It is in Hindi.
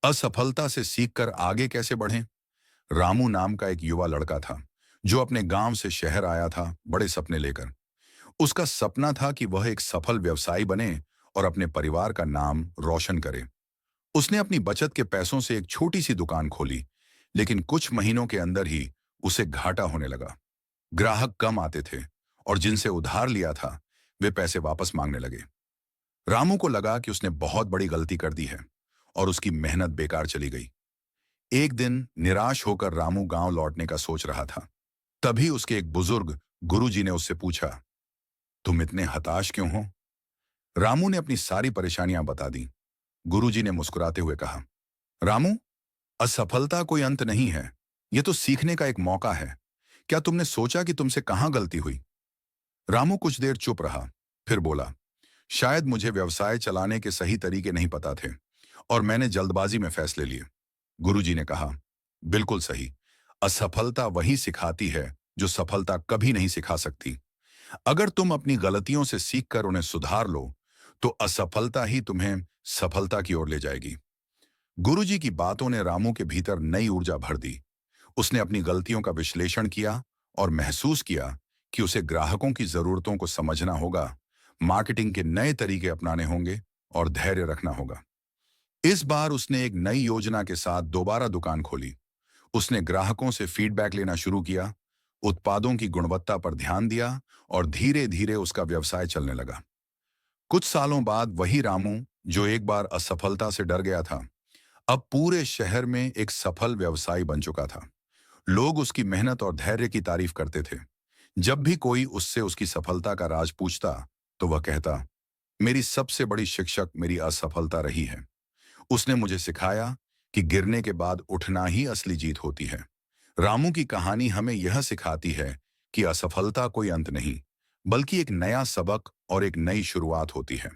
असफलता से सीखकर आगे कैसे बढ़ें? रामू नाम का एक युवा लड़का था जो अपने गांव से शहर आया था बड़े सपने लेकर। उसका सपना था कि वह एक सफल व्यवसायी बने और अपने परिवार का नाम रोशन करे। उसने अपनी बचत के पैसों से एक छोटी सी दुकान खोली, लेकिन कुछ महीनों के अंदर ही उसे घाटा होने लगा। ग्राहक कम आते थे और जिनसे उधार लिया था वे पैसे वापस मांगने लगे। रामू को लगा कि उसने बहुत बड़ी गलती कर दी है और उसकी मेहनत बेकार चली गई। एक दिन निराश होकर रामू गांव लौटने का सोच रहा था। तभी उसके एक बुजुर्ग गुरुजी ने उससे पूछा, तुम इतने हताश क्यों हो? रामू ने अपनी सारी परेशानियां बता दी। गुरुजी ने मुस्कुराते हुए कहा, रामू, असफलता कोई अंत नहीं है, यह तो सीखने का एक मौका है। क्या तुमने सोचा कि तुमसे कहां गलती हुई? रामू कुछ देर चुप रहा, फिर बोला, शायद मुझे व्यवसाय चलाने के सही तरीके नहीं पता थे और मैंने जल्दबाजी में फैसले लिए। गुरुजी ने कहा, बिल्कुल सही। असफलता वही सिखाती है जो सफलता कभी नहीं सिखा सकती। अगर तुम अपनी गलतियों से सीखकर उन्हें सुधार लो, तो असफलता ही तुम्हें सफलता की ओर ले जाएगी। गुरुजी की बातों ने रामू के भीतर नई ऊर्जा भर दी। उसने अपनी गलतियों का विश्लेषण किया और महसूस किया कि उसे ग्राहकों की जरूरतों को समझना होगा, मार्केटिंग के नए तरीके अपनाने होंगे और धैर्य रखना होगा। इस बार उसने एक नई योजना के साथ दोबारा दुकान खोली। उसने ग्राहकों से फीडबैक लेना शुरू किया, उत्पादों की गुणवत्ता पर ध्यान दिया और धीरे धीरे उसका व्यवसाय चलने लगा। कुछ सालों बाद वही रामू, जो एक बार असफलता से डर गया था, अब पूरे शहर में एक सफल व्यवसायी बन चुका था। लोग उसकी मेहनत और धैर्य की तारीफ करते थे। जब भी कोई उससे उसकी सफलता का राज पूछता, तो वह कहता, मेरी सबसे बड़ी शिक्षक मेरी असफलता रही है। उसने मुझे सिखाया कि गिरने के बाद उठना ही असली जीत होती है। रामू की कहानी हमें यह सिखाती है कि असफलता कोई अंत नहीं, बल्कि एक नया सबक और एक नई शुरुआत होती है।